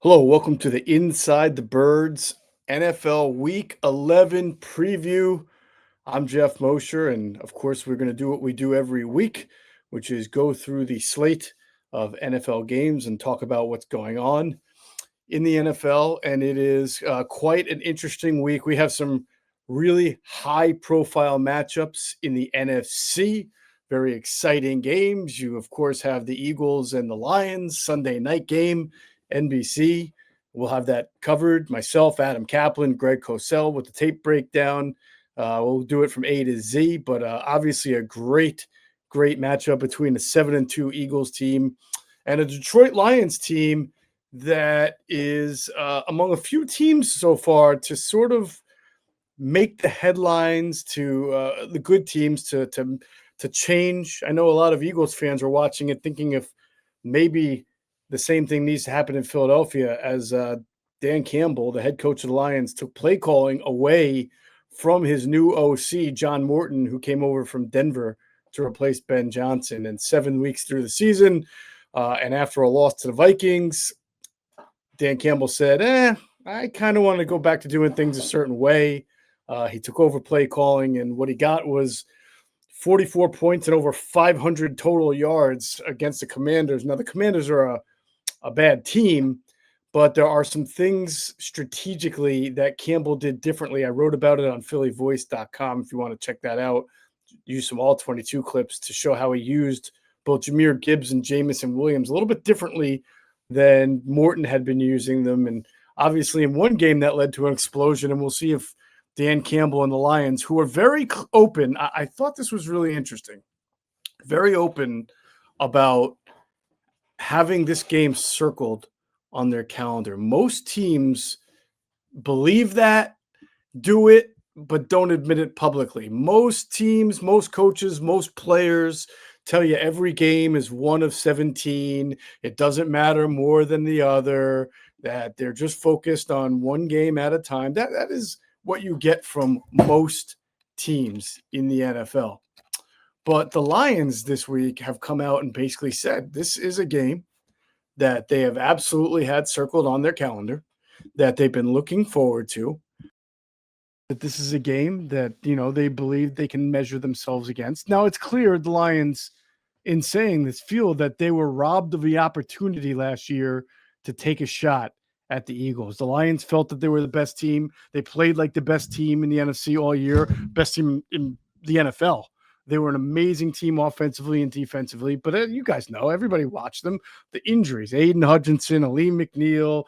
Hello, welcome to the Inside the Birds NFL Week 11 preview. I'm Geoff Mosher, and of course, we're going to do what we do every week, which is go through the slate of NFL games and talk about what's going on in the NFL. And it is quite an interesting week. We have some really high profile matchups in the NFC, very exciting games. You, of course, have the Eagles and the Lions Sunday night game, NBC. We'll have that covered. Myself, Adam Kaplan, Greg Cosell with the tape breakdown. We'll do it from A to Z, but obviously a great matchup between the 7-2 Eagles team and a Detroit Lions team that is among a few teams so far to sort of make the headlines, to the good teams to change. I know a lot of Eagles fans are watching it thinking if maybe the same thing needs to happen in Philadelphia as Dan Campbell, the head coach of the Lions, took play calling away from his new OC, John Morton, who came over from Denver to replace Ben Johnson. And 7 weeks through the season, and after a loss to the Vikings, Dan Campbell said, I kind of want to go back to doing things a certain way. He took over play calling, and what he got was 44 points and over 500 total yards against the Commanders. Now, the Commanders are a bad team, but there are some things strategically that Campbell did differently. I wrote about it on phillyvoice.com if you want to check that out. Use some all 22 clips to show how he used both Jahmyr Gibbs and Jamison Williams a little bit differently than Morton had been using them. And obviously in one game that led to an explosion, and we'll see if Dan Campbell and the Lions, who are very open, I thought this was really interesting, very open about having this game circled on their calendar. Most teams believe that, do it, but don't admit it publicly. Most teams, most coaches, most players tell you every game is one of 17. It doesn't matter more than the other, that they're just focused on one game at a time. That is what you get from most teams in the NFL. But the Lions this week have come out and basically said this is a game that they have absolutely had circled on their calendar, that they've been looking forward to, that this is a game that, they believe they can measure themselves against. Now, it's clear the Lions, in saying this, feel that they were robbed of the opportunity last year to take a shot at the Eagles. The Lions felt that they were the best team. They played like the best team in the NFC all year, best team in the NFL. They were an amazing team offensively and defensively, but you guys know, everybody watched them. The injuries, Aiden Hutchinson, Aleem McNeil,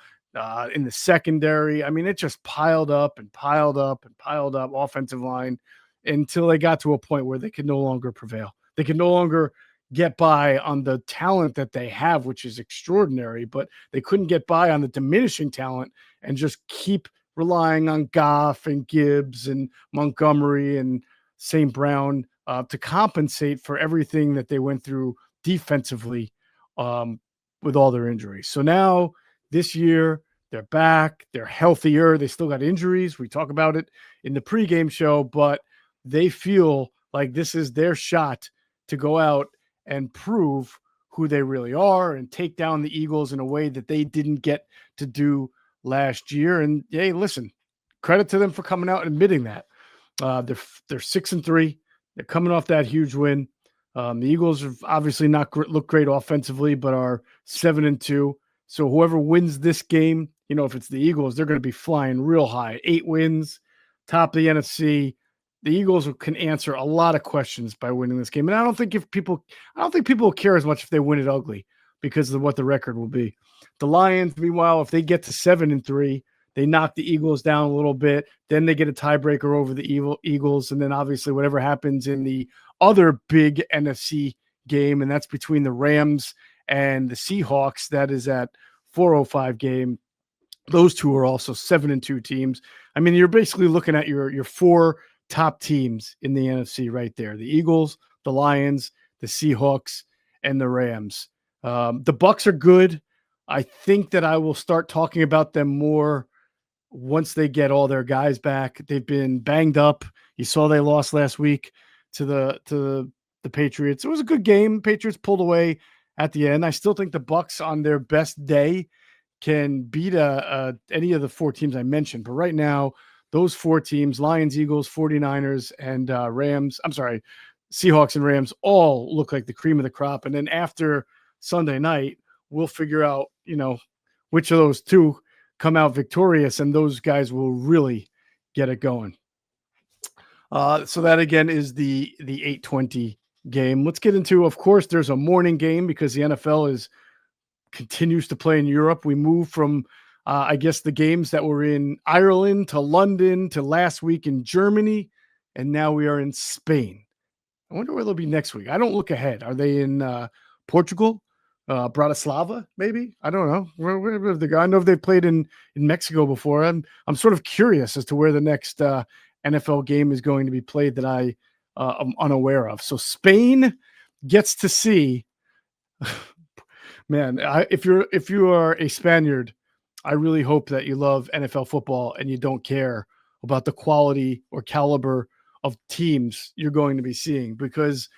in the secondary. I mean, it just piled up and piled up and piled up, offensive line, until they got to a point where they could no longer prevail. They could no longer get by on the talent that they have, which is extraordinary, but they couldn't get by on the diminishing talent and just keep relying on Goff and Gibbs and Montgomery and St. Brown to compensate for everything that they went through defensively with all their injuries. So now this year, they're back, they're healthier. They still got injuries. We talk about it in the pregame show, but they feel like this is their shot to go out and prove who they really are and take down the Eagles in a way that they didn't get to do last year. And hey, listen, credit to them for coming out and admitting that. They're 6-3. They're coming off that huge win. The Eagles have obviously not looked great offensively, but are 7-2. So whoever wins this game, if it's the Eagles, they're going to be flying real high. 8 wins, top of the NFC. The Eagles can answer a lot of questions by winning this game. And I don't think people will care as much if they win it ugly because of what the record will be. The Lions, meanwhile, if they get to 7-3, they knock the Eagles down a little bit. Then they get a tiebreaker over the Eagles. And then obviously whatever happens in the other big NFC game, and that's between the Rams and the Seahawks, that is at 4:05 game. Those two are also 7-2 teams. I mean, you're basically looking at your four top teams in the NFC right there: the Eagles, the Lions, the Seahawks, and the Rams. The Bucs are good. I think that I will start talking about them more once they get all their guys back. They've been banged up. You saw they lost last week to the Patriots. It was a good game. Patriots pulled away at the end. I still think the Bucs on their best day can beat any of the four teams I mentioned. But right now, those four teams, Lions, Eagles, 49ers, and Seahawks and Rams, all look like the cream of the crop. And then after Sunday night, we'll figure out, which of those two come out victorious, and those guys will really get it going. So that again is the 8:20 game. Let's get into, of course, there's a morning game because the NFL continues to play in Europe. We moved from, I guess, the games that were in Ireland to London to last week in Germany, and now we are in Spain. I wonder where they'll be next week. I don't look ahead. Are they in Portugal? Bratislava, maybe? I don't know. Where they go? I know they've played in Mexico before. I'm sort of curious as to where the next NFL game is going to be played that I am unaware of. So Spain gets to see. Man, if you are a Spaniard, I really hope that you love NFL football and you don't care about the quality or caliber of teams you're going to be seeing, because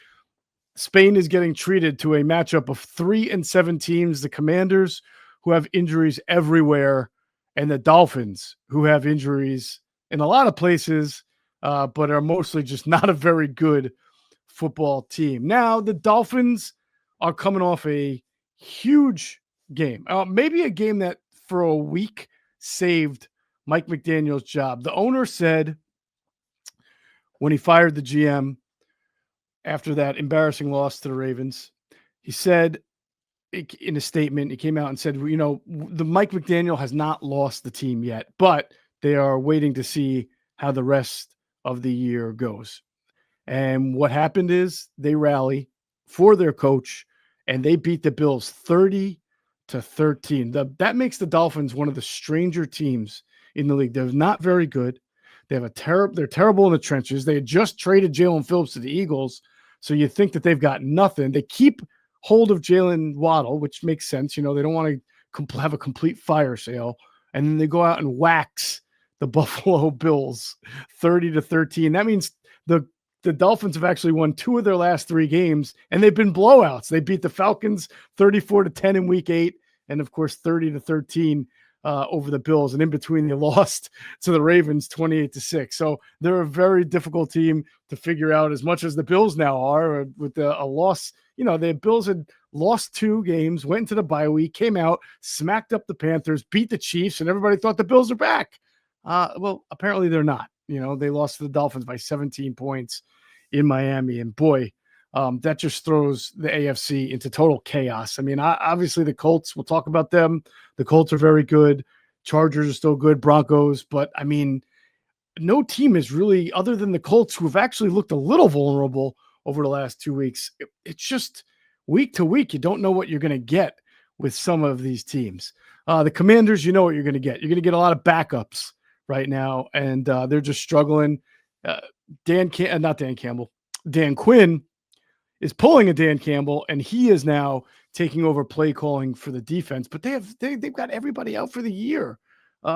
Spain is getting treated to a matchup of 3-7 teams, the Commanders, who have injuries everywhere, and the Dolphins, who have injuries in a lot of places, but are mostly just not a very good football team. Now, the Dolphins are coming off a huge game, maybe a game that for a week saved Mike McDaniel's job. The owner said when he fired the GM after that embarrassing loss to the Ravens, he said in a statement, he came out and said, the Mike McDaniel has not lost the team yet, but they are waiting to see how the rest of the year goes. And what happened is they rally for their coach and they beat the Bills 30-13. That makes the Dolphins one of the stranger teams in the league. They're not very good. They have they're terrible in the trenches. They had just traded Jalen Phillips to the Eagles, so you think that they've got nothing. They keep hold of Jalen Waddle, which makes sense. They don't want to have a complete fire sale, and then they go out and wax the Buffalo Bills 30-13. That means the Dolphins have actually won 2 of their last 3 games, and they've been blowouts. They beat the Falcons 34-10 in week 8, and of course 30-13 over the Bills. And in between, they lost to the Ravens 28-6. So they're a very difficult team to figure out, as much as the Bills now are with a loss. The Bills had lost 2 games, went into the bye week, came out, smacked up the Panthers, beat the Chiefs, and everybody thought the Bills are back. Well, apparently they're not. They lost to the Dolphins by 17 points in Miami. And boy, that just throws the AFC into total chaos. I mean, obviously the Colts, we'll talk about them. The Colts are very good. Chargers are still good. Broncos. But, I mean, no team is really, other than the Colts, who have actually looked a little vulnerable over the last 2 weeks. It's just week to week, you don't know what you're going to get with some of these teams. The Commanders, you know what you're going to get. You're going to get a lot of backups right now, and they're just struggling. Dan Quinn is pulling a Dan Campbell, and he is now taking over play calling for the defense. But they've got everybody out for the year.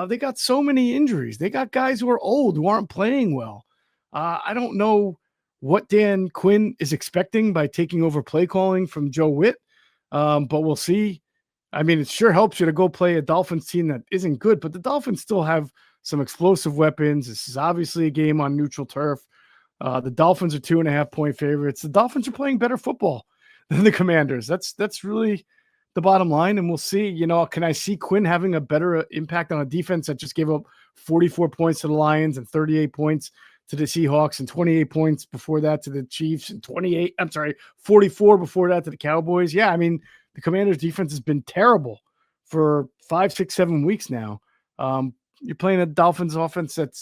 They got so many injuries. They got guys who are old who aren't playing well. I don't know what Dan Quinn is expecting by taking over play calling from Joe Witt, but we'll see. I mean, it sure helps you to go play a Dolphins team that isn't good, but the Dolphins still have some explosive weapons. This is obviously a game on neutral turf. The Dolphins are 2.5-point favorites. The Dolphins are playing better football than the Commanders. That's really the bottom line. And we'll see, can I see Quinn having a better impact on a defense that just gave up 44 points to the Lions and 38 points to the Seahawks and 28 points before that to the Chiefs and 44 before that to the Cowboys. Yeah. I mean, the Commanders defense has been terrible for 5, 6, 7 weeks now. You're playing a Dolphins offense that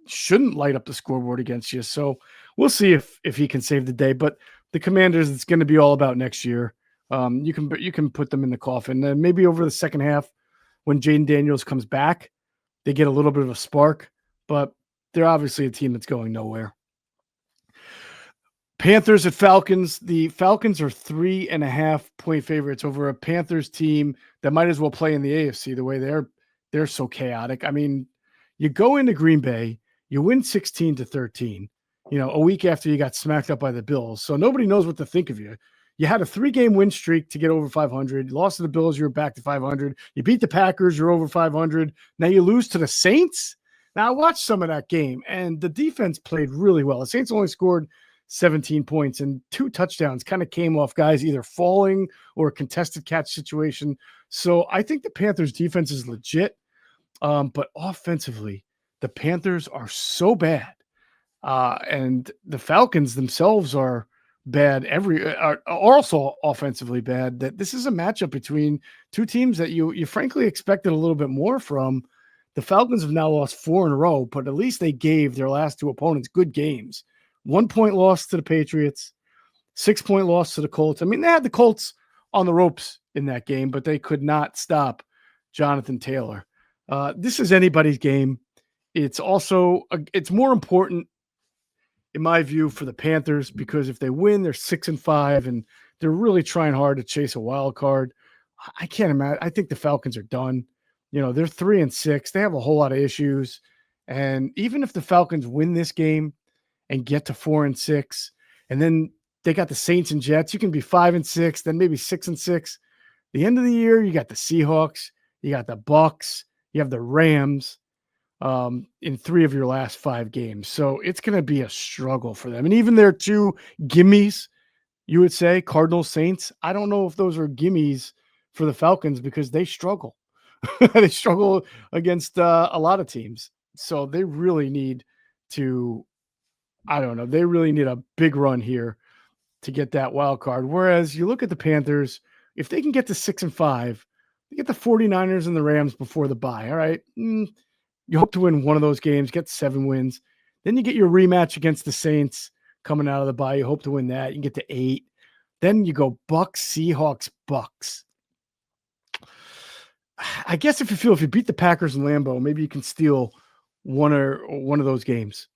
shouldn't light up the scoreboard against you. So we'll see if he can save the day. But the Commanders, it's going to be all about next year. You can put them in the coffin. And maybe over the second half, when Jaden Daniels comes back, they get a little bit of a spark. But they're obviously a team that's going nowhere. Panthers at Falcons. The Falcons are 3.5-point favorites over a Panthers team that might as well play in the AFC the way they're so chaotic. I mean, you go into Green Bay, you win 16-13, a week after you got smacked up by the Bills. So nobody knows what to think of you. You had a 3-game win streak to get over 500. You lost to the Bills, you're back to 500. You beat the Packers, you're over 500. Now you lose to the Saints. Now I watched some of that game, and the defense played really well. The Saints only scored 17 points, and 2 touchdowns kind of came off guys either falling or a contested catch situation. So I think the Panthers defense is legit. But offensively, the Panthers are so bad. And the Falcons themselves are bad. Are also offensively bad. That this is a matchup between two teams that you frankly expected a little bit more from. The Falcons have now lost 4 in a row, but at least they gave their last 2 opponents good games. 1-point loss to the Patriots, 6-point loss to the Colts. I mean, they had the Colts on the ropes in that game, but they could not stop Jonathan Taylor. This is anybody's game. It's also it's more important, in my view, for the Panthers, because if they win, they're 6-5, and they're really trying hard to chase a wild card. I can't imagine. I think the Falcons are done. They're 3-6. They have a whole lot of issues. And even if the Falcons win this game and get to 4-6, and then they got the Saints and Jets, you can be 5-6, then maybe 6-6. The end of the year, you got the Seahawks, you got the Bucks, you have the Rams in 3 of your last 5 games. So it's going to be a struggle for them. And even their 2 gimmies, you would say, Cardinals, Saints, I don't know if those are gimmies for the Falcons because they struggle. They struggle against a lot of teams. So they really need to, I don't know, they really need a big run here to get that wild card. Whereas you look at the Panthers, if they can get to 6-5, they get the 49ers and the Rams before the bye. All right. You hope to win one of those games, get 7 wins. Then you get your rematch against the Saints coming out of the bye. You hope to win that. You can get to 8. Then you go Bucks, Seahawks, Bucks. I guess if you beat the Packers in Lambeau, maybe you can steal one of those games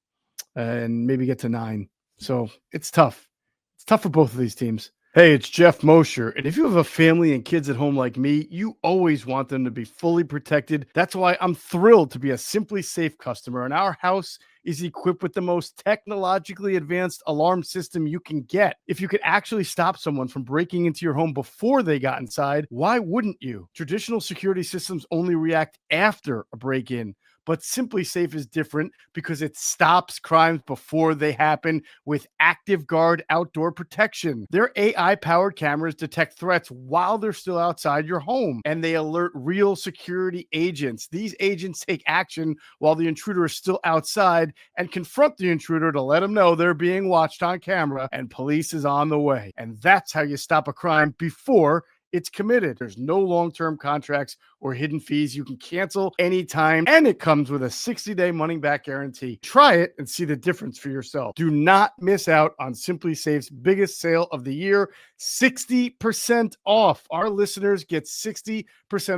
and maybe get to 9. So it's tough. It's tough for both of these teams. Hey, it's Geoff Mosher, and if you have a family and kids at home like me, you always want them to be fully protected. That's why I'm thrilled to be a Simply Safe customer, and our house is equipped with the most technologically advanced alarm system you can get. If you could actually stop someone from breaking into your home before they got inside, why wouldn't you? Traditional security systems only react after a break-in, but Simply Safe is different because it stops crimes before they happen with Active Guard outdoor protection. Their AI-powered cameras detect threats while they're still outside your home, and they alert real security agents. These agents take action while the intruder is still outside and confront the intruder to let them know they're being watched on camera and police is on the way. And that's how you stop a crime before it's committed. There's no long-term contracts or hidden fees. You can cancel anytime, and it comes with a 60-day money-back guarantee. Try it and see the difference for yourself. Do not miss out on Simply Safe's biggest sale of the year, 60% off. Our listeners get 60%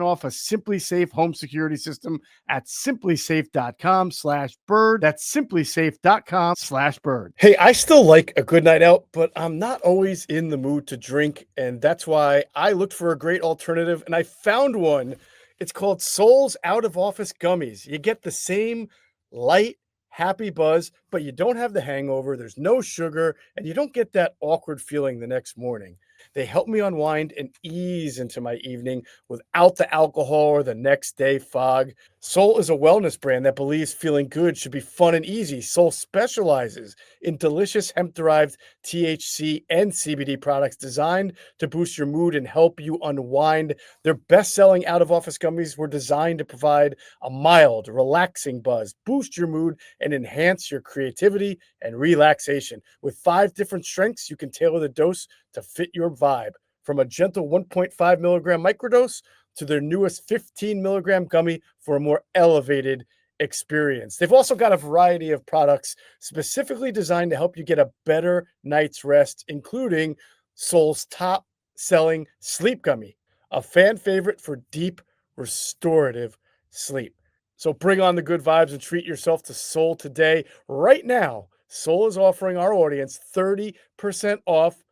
off a Simply Safe home security system at simplysafe.com/bird. That's simplysafe.com/bird. Hey, I still like a good night out, but I'm not always in the mood to drink, and that's why I looked for a great alternative, and I found one. It's called Soul's Out of Office Gummies. You get the same light, happy buzz, but you don't have the hangover. There's no sugar, and you don't get that awkward feeling the next morning. They help me unwind and ease into my evening without the alcohol or the next day fog. Soul is a wellness brand that believes feeling good should be fun and easy. Soul specializes in delicious hemp-derived THC and CBD products designed to boost your mood and help you unwind. Their best-selling out-of-office gummies were designed to provide a mild, relaxing buzz, boost your mood, and enhance your creativity and relaxation. With 5 different strengths, you can tailor the dose to fit your vibe. From a gentle 1.5 milligram microdose to their newest 15 milligram gummy for a more elevated experience. They've also got a variety of products specifically designed to help you get a better night's rest, including Soul's top selling sleep gummy, a fan favorite for deep restorative sleep. So bring on the good vibes and treat yourself to Soul today. Right now, Soul is offering our audience 30% off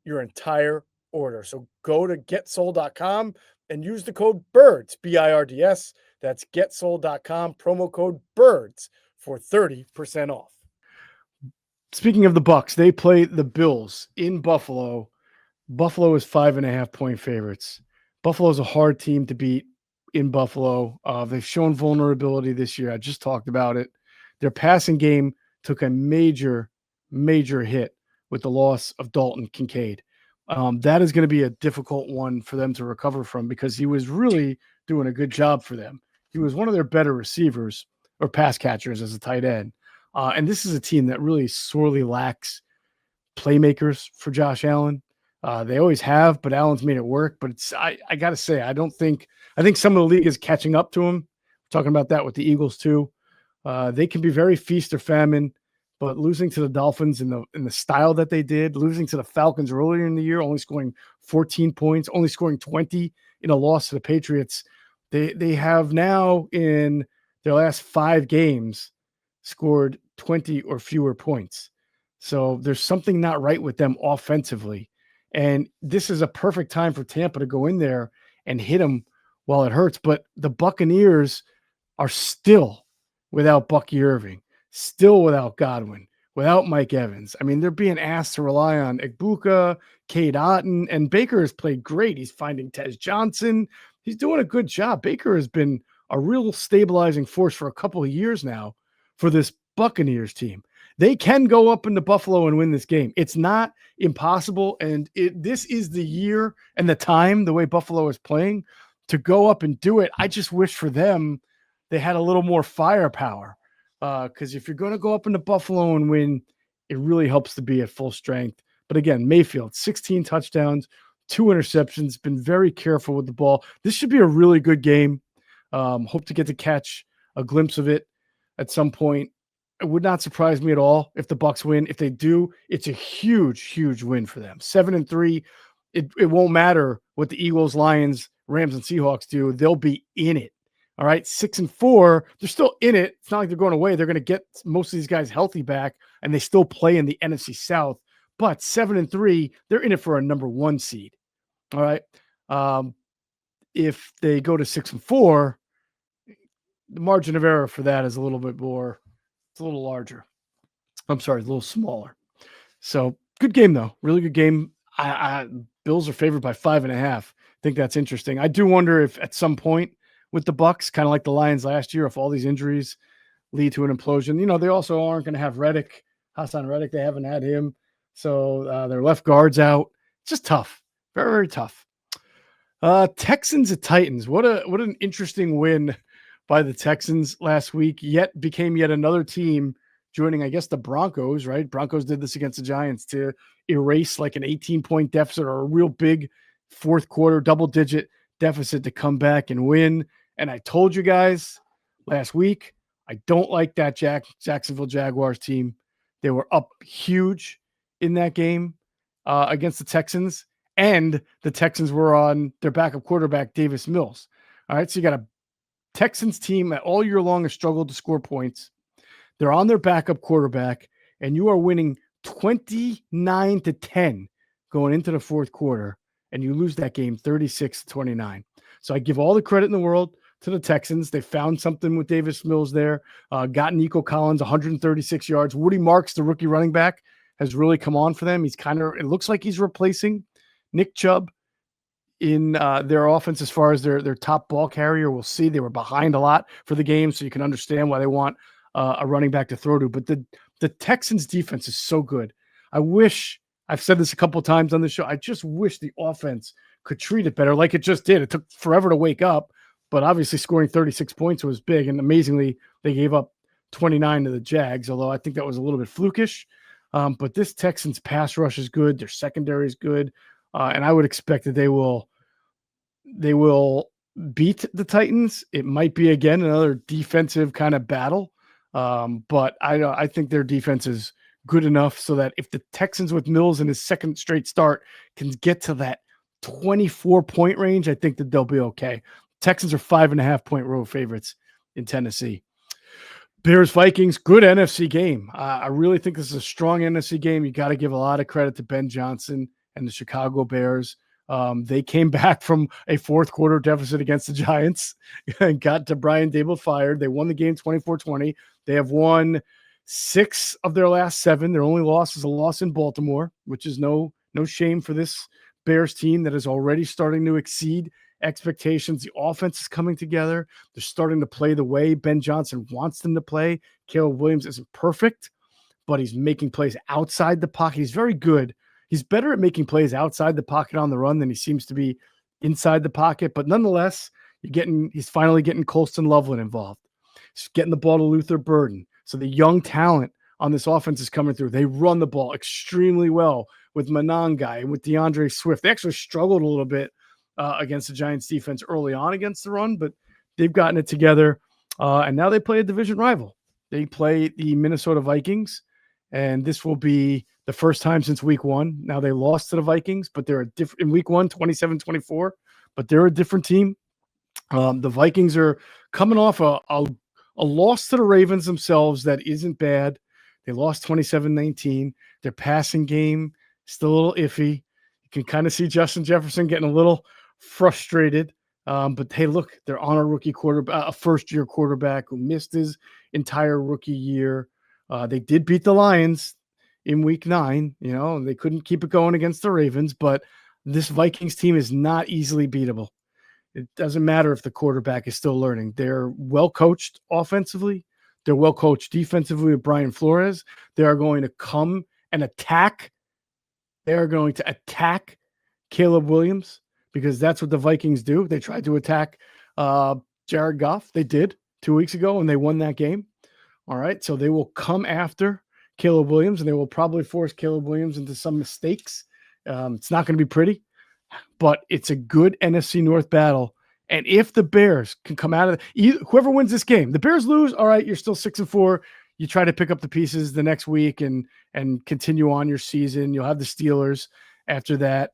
your entire order. So go to getsoul.com and use the code BIRDS, BIRDS. That's getsoul.com, promo code BIRDS for 30% off. Speaking of the Bucks, they play the Bills in Buffalo Buffalo is 5.5-point favorites. Buffalo is a hard team to beat in Buffalo. They've shown vulnerability this year. I just talked about it. Their passing game took a major, major hit with the loss of Dalton Kincaid. That is going to be a difficult one for them to recover from because he was really doing a good job for them. He was one of their better receivers or pass catchers as a tight end. And this is a team that really sorely lacks playmakers for Josh Allen. They always have, but Allen's made it work. But I got to say, I think some of the league is catching up to him. We're talking about that with the Eagles too. They can be very feast or famine, but losing to the Dolphins in the style that they did, losing to the Falcons earlier in the year, only scoring 14 points, only scoring 20 in a loss to the Patriots. They have now in their last 5 games scored 20 or fewer points. So there's something not right with them offensively. And this is a perfect time for Tampa to go in there and hit them while it hurts. But the Buccaneers are still without Bucky Irving, still without Godwin, without Mike Evans. I mean, they're being asked to rely on Igbuka, Cade Otton, and Baker has played great. He's finding Tez Johnson. He's doing a good job. Baker has been a real stabilizing force for a couple of years now for this Buccaneers team. They can go up into Buffalo and win this game. It's not impossible, and this is the year and the time, the way Buffalo is playing, to go up and do it. I just wish for them they had a little more firepower because if you're going to go up into Buffalo and win, it really helps to be at full strength. But again, Mayfield, 16 touchdowns, 2 interceptions, been very careful with the ball. This should be a really good game. Hope to get to catch a glimpse of it at some point. It would not surprise me at all if the Bucs win. If they do, it's a huge, huge win for them. 7-3. It won't matter what the Eagles, Lions, Rams, and Seahawks do. They'll be in it. All right. 6-4. They're still in it. It's not like they're going away. They're going to get most of these guys healthy back, and they still play in the NFC South. But 7-3, they're in it for a number 1 seed. All right. If they go to 6-4, the margin of error for that is a little bit more. It's a little larger. I'm sorry, a little smaller. So good game though. Really good game. Bills are favored by 5.5. I think that's interesting. I do wonder if at some point with the Bucs, kind of like the Lions last year, if all these injuries lead to an implosion. You know, they also aren't going to have Hassan Reddick. They haven't had him. So their left guard's out. It's just tough. Very, very tough. Texans at Titans. What an interesting win by the Texans last week. Became yet another team joining, I guess, the Broncos, right? Broncos did this against the Giants to erase like an 18-point deficit or a real big fourth quarter double-digit deficit to come back and win. And I told you guys last week, I don't like that Jacksonville Jaguars team. They were up huge in that game against the Texans, and the Texans were on their backup quarterback, Davis Mills. All right, so you got a Texans team that all year long has struggled to score points. They're on their backup quarterback, and you are winning 29-10 going into the fourth quarter, and you lose that game 36-29. So I give all the credit in the world to the Texans. They found something with Davis Mills there. Got Nico Collins 136 yards. Woody Marks, the rookie running back, has really come on for them. It looks like he's replacing Nick Chubb in their offense as far as their top ball carrier. We'll see. They were behind a lot for the game, so you can understand why they want a running back to throw to. But the Texans defense is so good. I've said this a couple of times on the show, I just wish the offense could treat it better like it just did. It took forever to wake up, but obviously scoring 36 points was big. And amazingly, they gave up 29 to the Jags, although I think that was a little bit flukish. But this Texans pass rush is good. Their secondary is good. And I would expect that they will beat the Titans. It might be, again, another defensive kind of battle. But I think their defense is good enough so that if the Texans with Mills in his second straight start can get to that 24-point range, I think that they'll be okay. Texans are 5.5-point road favorites in Tennessee. Bears Vikings, good NFC game. I really think this is a strong NFC game. You got to give a lot of credit to Ben Johnson and the Chicago Bears. They came back from a fourth quarter deficit against the Giants and got to Brian Daboll fired. They won the game 24-20. They have won 6 of their last 7. Their only loss is a loss in Baltimore, which is no shame for this Bears team that is already starting to exceed expectations. The offense is coming together. They're starting to play the way Ben Johnson wants them to play. Caleb Williams isn't perfect, but he's making plays outside the pocket. He's very good. He's better at making plays outside the pocket on the run than he seems to be inside the pocket. But nonetheless, he's finally getting Colston Loveland involved. He's getting the ball to Luther Burden. So the young talent on this offense is coming through. They run the ball extremely well with Monangai and with DeAndre Swift. They actually struggled a little bit against the Giants defense early on against the run, but they've gotten it together. And now they play a division rival. They play the Minnesota Vikings, and this will be the first time since week 1. Now they lost to the Vikings, but they're in week 1, 27-24, but they're a different team. The Vikings are coming off a loss to the Ravens themselves that isn't bad. They lost 27-19. Their passing game still a little iffy. You can kind of see Justin Jefferson getting a little frustrated. But hey, look, they're on a rookie quarterback, a first-year quarterback who missed his entire rookie year. They did beat the Lions in week 9, and they couldn't keep it going against the Ravens, but this Vikings team is not easily beatable. It doesn't matter if the quarterback is still learning. They're well coached offensively. They're well coached defensively with Brian Flores. They are going to come and attack. They are going to attack Caleb Williams because that's what the Vikings do. They tried to attack Jared Goff. They did 2 weeks ago, and they won that game. All right, so they will come after Caleb Williams, and they will probably force Caleb Williams into some mistakes. It's not going to be pretty, but it's a good NFC North battle. And if the Bears can come out of whoever wins this game, the Bears lose, all right, you're still 6-4. You try to pick up the pieces the next week and continue on your season. You'll have the Steelers after that.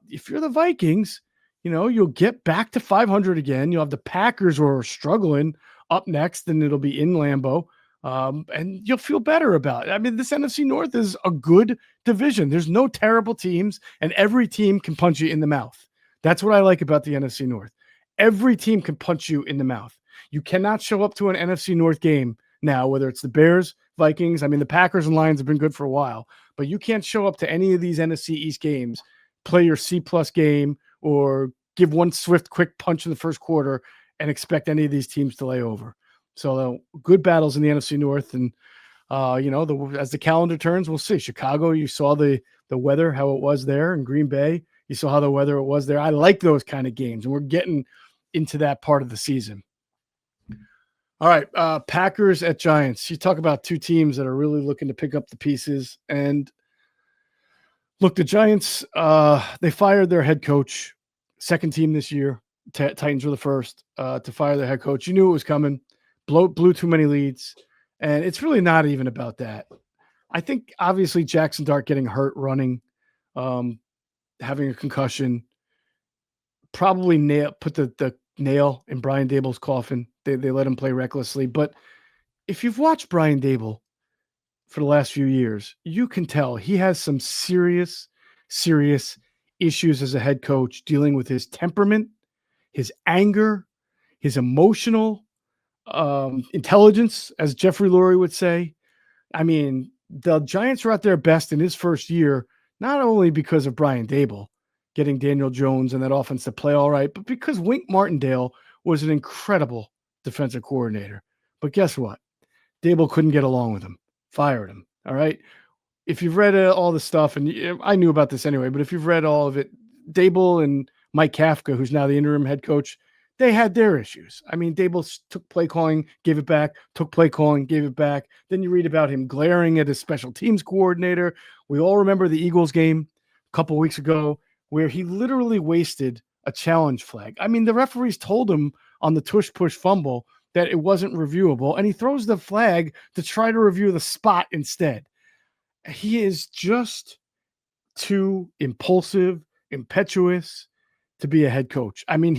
If you're the Vikings, you'll get back to 500 again. You'll have the Packers who are struggling up next, and it'll be in Lambeau. And you'll feel better about it. I mean, this NFC North is a good division. There's no terrible teams, and every team can punch you in the mouth. That's what I like about the NFC North. Every team can punch you in the mouth. You cannot show up to an NFC North game now, whether it's the Bears, Vikings. I mean, the Packers and Lions have been good for a while, but you can't show up to any of these NFC East games, play your C-plus game, or give one swift, quick punch in the first quarter and expect any of these teams to lay over. So good battles in the NFC North. And, as the calendar turns, we'll see. Chicago, you saw the weather, how it was there. In Green Bay, you saw how the weather it was there. I like those kind of games, and we're getting into that part of the season. All right, Packers at Giants. You talk about two teams that are really looking to pick up the pieces. And look, the Giants, they fired their head coach, second team this year. Titans were the first to fire their head coach. You knew it was coming. Blew too many leads. And it's really not even about that. I think, obviously, Jackson Dart getting hurt running, having a concussion, probably put the nail in Brian Dable's coffin. They let him play recklessly. But if you've watched Brian Dable for the last few years, you can tell he has some serious issues as a head coach, dealing with his temperament, his anger, his emotional intelligence, as Jeffrey Lurie would say. I mean, the Giants were at their best in his first year, not only because of Brian Dable getting Daniel Jones and that offense to play all right, but because Wink Martindale was an incredible defensive coordinator. But guess what? Dable couldn't get along with him, fired him. All right. If you've read all the stuff, and I knew about this anyway, but if you've read all of it, Dable and Mike Kafka, who's now the interim head coach, they had their issues. I mean, Dable took play calling, gave it back, took play calling, gave it back. Then you read about him glaring at his special teams coordinator. We all remember the Eagles game a couple weeks ago where he literally wasted a challenge flag. I mean, the referees told him on the tush-push fumble that it wasn't reviewable, and he throws the flag to try to review the spot instead. He is just too impulsive, impetuous to be a head coach. I mean,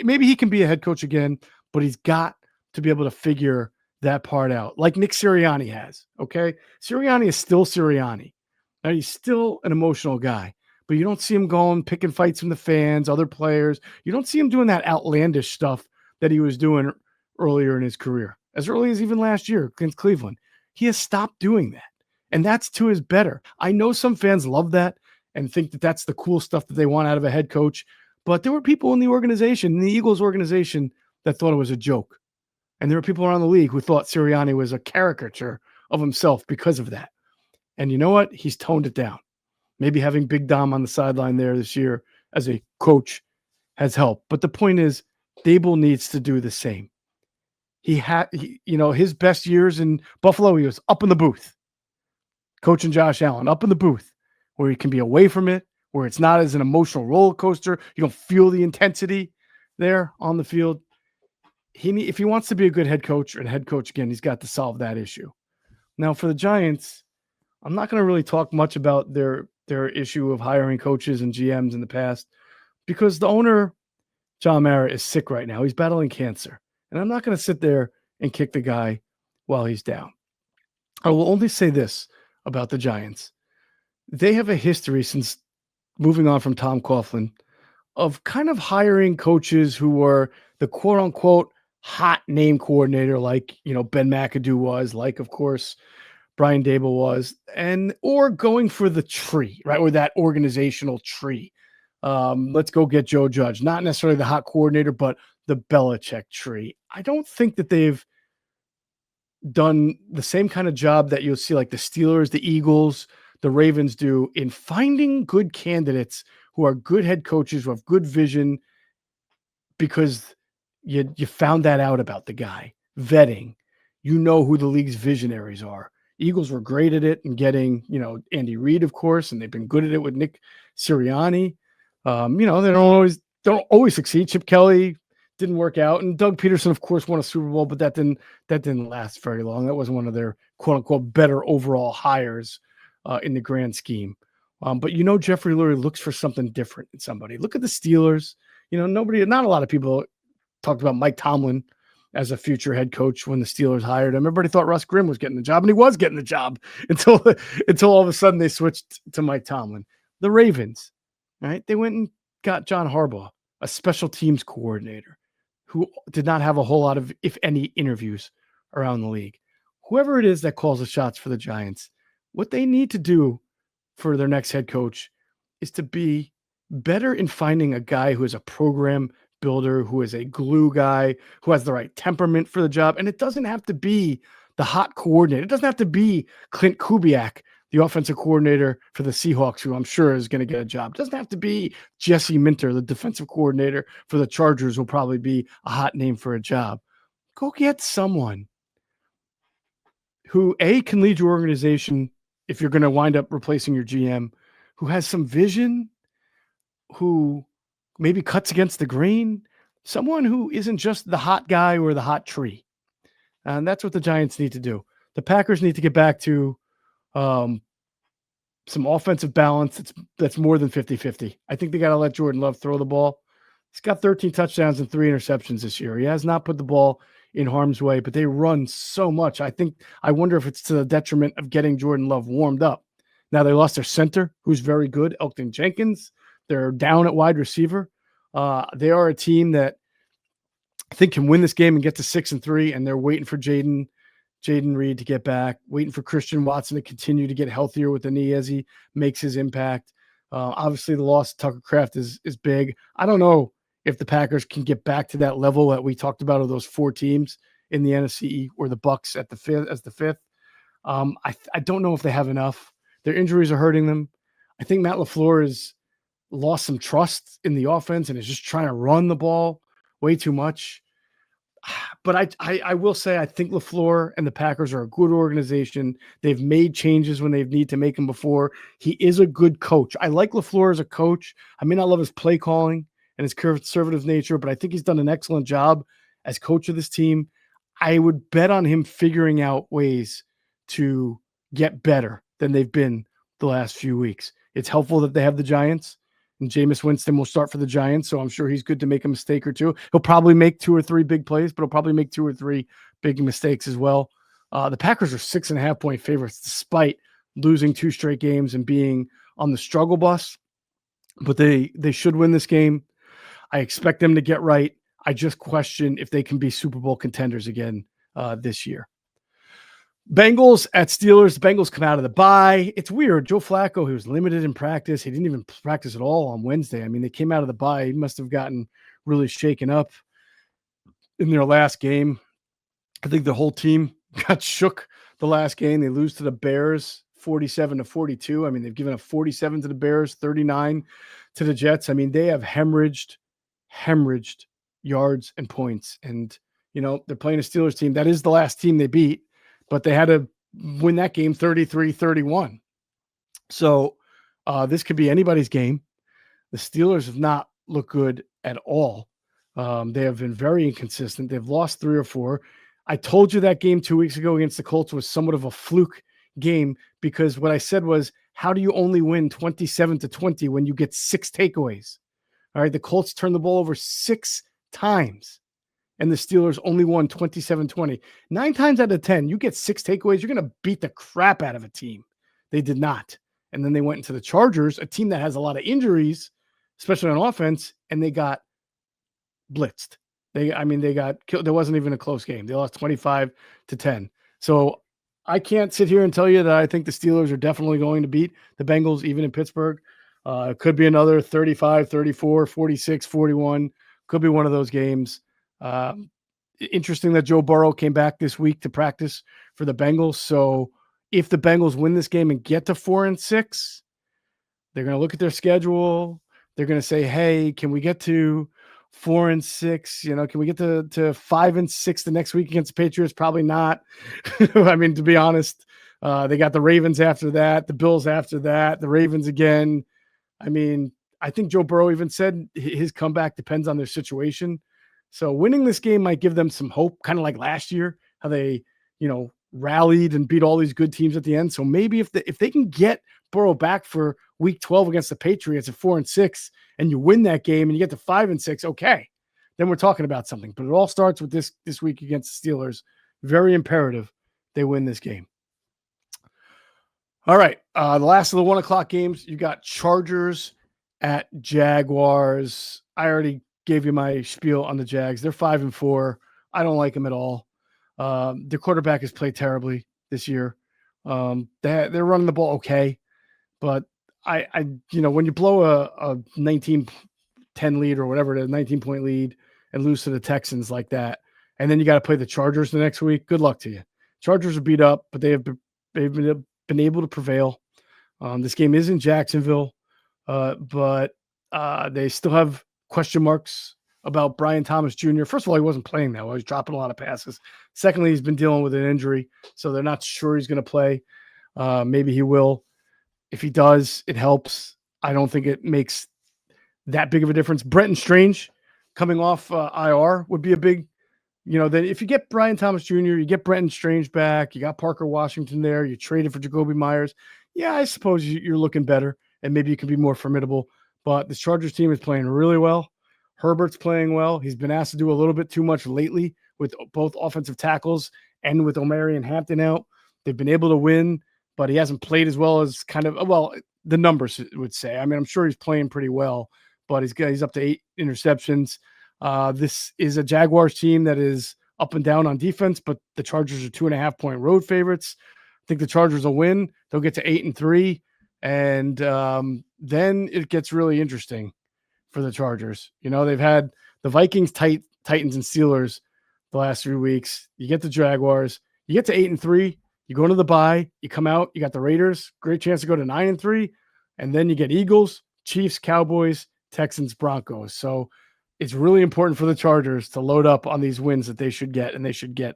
maybe he can be a head coach again, but he's got to be able to figure that part out, like Nick Sirianni has, okay? Sirianni is still Sirianni. Now, he's still an emotional guy, but you don't see him going, picking fights from the fans, other players. You don't see him doing that outlandish stuff that he was doing earlier in his career, as early as even last year against Cleveland. He has stopped doing that, and that's to his better. I know some fans love that, and think that that's the cool stuff that they want out of a head coach. But there were people in the organization, in the Eagles organization, that thought it was a joke. And there were people around the league who thought Sirianni was a caricature of himself because of that. And you know what? He's toned it down. Maybe having Big Dom on the sideline there this year as a coach has helped. But the point is, Dable needs to do the same. His best years in Buffalo, he was up in the booth, coaching Josh Allen, up in the booth, where he can be away from it, where it's not as an emotional roller coaster. You don't feel the intensity there on the field. If he wants to be a good head coach or a head coach again, he's got to solve that issue. Now, for the Giants, I'm not going to really talk much about their issue of hiring coaches and GMs in the past, because the owner, John Mara, is sick right now. He's battling cancer. And I'm not going to sit there and kick the guy while he's down. I will only say this about the Giants. They have a history, since moving on from Tom Coughlin, of kind of hiring coaches who were the quote-unquote hot name coordinator, like, Ben McAdoo was, like, of course, Brian Dable was, or going for the tree, right, or that organizational tree. Let's go get Joe Judge. Not necessarily the hot coordinator, but the Belichick tree. I don't think that they've done the same kind of job that you'll see like the Steelers, the Eagles, the Ravens do in finding good candidates who are good head coaches, who have good vision, because you found that out about the guy. Vetting. Who the league's visionaries are. Eagles were great at it and getting, Andy Reid, of course, and they've been good at it with Nick Sirianni. They don't always succeed. Chip Kelly didn't work out, and Doug Peterson, of course, won a Super Bowl, but that didn't last very long. That wasn't one of their quote unquote better overall hires in the grand scheme. But Jeffrey Lurie looks for something different in somebody. Look at the Steelers. Not a lot of people talked about Mike Tomlin as a future head coach when the Steelers hired him. Everybody thought Russ Grimm was getting the job, and he was getting the job until all of a sudden they switched to Mike Tomlin. The Ravens, right? They went and got John Harbaugh, a special teams coordinator who did not have a whole lot of, if any, interviews around the league. Whoever it is that calls the shots for the Giants, what they need to do for their next head coach is to be better in finding a guy who is a program builder, who is a glue guy, who has the right temperament for the job. And it doesn't have to be the hot coordinator. It doesn't have to be Clint Kubiak, the offensive coordinator for the Seahawks, who I'm sure is going to get a job. It doesn't have to be Jesse Minter, the defensive coordinator for the Chargers, will probably be a hot name for a job. Go get someone who, A, can lead your organization if you're going to wind up replacing your GM, who has some vision, who maybe cuts against the grain, someone who isn't just the hot guy or the hot tree. And that's what the Giants need to do. The Packers need to get back to some offensive balance that's more than 50-50. I think they got to let Jordan Love throw the ball. He's got 13 touchdowns and 3 interceptions this year. He has not put the ball in harm's way, but they run so much. I wonder if it's to the detriment of getting Jordan Love warmed up. Now they lost their center, who's very good, Elgton Jenkins. They're down at wide receiver. They are a team that I think can win this game and get to 6-3, and they're waiting for Jaden Reed to get back, waiting for Christian Watson to continue to get healthier with the knee as he makes his impact. Obviously, the loss of Tucker Kraft is big. I don't know if the Packers can get back to that level that we talked about of those 4 teams in the NFC, or the Bucs at the fifth. I don't know if they have enough. Their injuries are hurting them. I think Matt LaFleur has lost some trust in the offense and is just trying to run the ball way too much. But I will say I think LaFleur and the Packers are a good organization. They've made changes when they've need to make them before. He is a good coach. I like LaFleur as a coach. I may not love his play calling and his conservative nature, but I think he's done an excellent job as coach of this team. I would bet on him figuring out ways to get better than they've been the last few weeks. It's helpful that they have the Giants, and Jameis Winston will start for the Giants, so I'm sure he's good to make a mistake or two. He'll probably make 2 or 3 big plays, but he'll probably make 2 or 3 big mistakes as well. The Packers are 6.5-point favorites despite losing 2 straight games and being on the struggle bus, but they should win this game. I expect them to get right. I just question if they can be Super Bowl contenders again this year. Bengals at Steelers. The Bengals come out of the bye. It's weird. Joe Flacco, he was limited in practice. He didn't even practice at all on Wednesday. I mean, they came out of the bye. He must have gotten really shaken up in their last game. I think the whole team got shook the last game. They lose to the Bears 47-42. I mean, they've given up 47 to the Bears, 39 to the Jets. I mean, they have hemorrhaged yards and points. And, they're playing a Steelers team. That is the last team they beat, but they had to win that game 33-31. So this could be anybody's game. The Steelers have not looked good at all. They have been very inconsistent. They've lost 3 or 4. I told you that game 2 weeks ago against the Colts was somewhat of a fluke game because what I said was, how do you only win 27-20 when you get 6 takeaways? All right, the Colts turned the ball over 6 times, and the Steelers only won 27-20. 9 times out of 10, you get 6 takeaways, you're going to beat the crap out of a team. They did not. And then they went into the Chargers, a team that has a lot of injuries, especially on offense, and they got blitzed. They got killed. There wasn't even a close game. They lost 25-10. So I can't sit here and tell you that I think the Steelers are definitely going to beat the Bengals, even in Pittsburgh. It could be another 35, 34, 46, 41. Could be one of those games. Interesting that Joe Burrow came back this week to practice for the Bengals. So if the Bengals win this game and get to 4-6, they're going to look at their schedule. They're going to say, hey, can we get to 4-6? Can we get to 5-6 the next week against the Patriots? Probably not. I mean, to be honest, they got the Ravens after that, the Bills after that, the Ravens again. I mean, I think Joe Burrow even said his comeback depends on their situation. So winning this game might give them some hope, kind of like last year, how they, rallied and beat all these good teams at the end. So maybe if they can get Burrow back for week 12 against the Patriots at 4-6 and you win that game and you get to 5-6, okay, then we're talking about something. But it all starts with this week against the Steelers. Very imperative they win this game. All right, the last of the 1:00 games, you got Chargers at Jaguars. I already gave you my spiel on the Jags. They're 5-4. I don't like them at all. Their quarterback has played terribly this year. They're running the ball okay, but I when you blow a 19-10 lead or whatever it is, 19-point lead, and lose to the Texans like that, and then you got to play the Chargers the next week, good luck to you. Chargers are beat up, but they've been able to prevail. This game is in Jacksonville, but they still have question marks about Brian Thomas Jr. First of all, he wasn't playing that well. He's dropping a lot of passes. Secondly, he's been dealing with an injury, so they're not sure he's going to play. Maybe he will. If he does, it helps. I don't think it makes that big of a difference. Brenton Strange coming off IR would be a big, then if you get Brian Thomas Jr., you get Brenton Strange back, you got Parker Washington there, you traded for Jacoby Myers. Yeah, I suppose you're looking better, and maybe you can be more formidable. But this Chargers team is playing really well. Herbert's playing well. He's been asked to do a little bit too much lately with both offensive tackles and with Omari and Hampton out. They've been able to win, but he hasn't played as well as the numbers would say. I mean, I'm sure he's playing pretty well, but he's up to 8 interceptions. This is a Jaguars team that is up and down on defense, but the Chargers are 2.5-point road favorites. I think the Chargers will win. They'll get to 8-3, and then it gets really interesting for the Chargers. They've had the Vikings, Titans, and Steelers the last 3 weeks. You get the Jaguars. You get to 8-3. You go into the bye. You come out. You got the Raiders. Great chance to go to 9-3. And then you get Eagles, Chiefs, Cowboys, Texans, Broncos. So it's really important for the Chargers to load up on these wins that they should get, and they should get